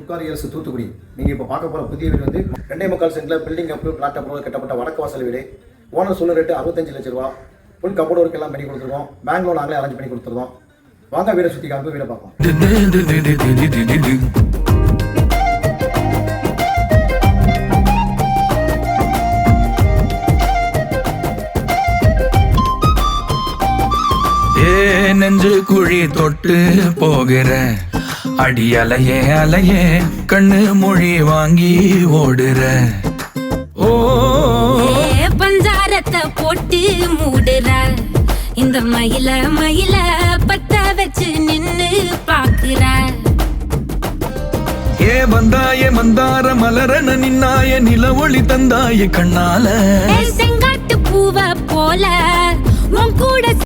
துர்காரி அரசு தூத்துக்குடி. நீங்கள் இப்போ பார்க்க போகிற புதிய வீடு வந்து 2.25 சென்ட்ல பில்டிங் அப்ரூவ் பிளாட் அப்ரூவல் கட்டப்பட்ட வடக்கு வாசல் வீடு. ஓனர் சொல்ல ரேட்டு 65 லட்ச ரூபா. ஃபுல் கபோர்ட் ஒர்க் எல்லாம் பண்ணி கொடுத்துருக்கோம். பேங்க் லோன் நாங்களே அரேஞ்ச் பண்ணி கொடுத்துருக்கோம். வாங்க வீடை சுற்றி காமிப்பு வீடை பார்ப்போம். நெஞ்சு குழி தொட்டு போகிற அடி அலையே அலையே கண்ணு மொழி வாங்கி ஓடுற. ஓ பஞ்சாரத்தை போட்டு மூடுற இந்த மயில மயில பத்த வச்சு நின்னு பாக்குற. ஏ வந்தாய மந்தார மலரன நின்னாய நில ஒளி தந்தாய கண்ணால செங்காட்டு பூவ போல உன் கூட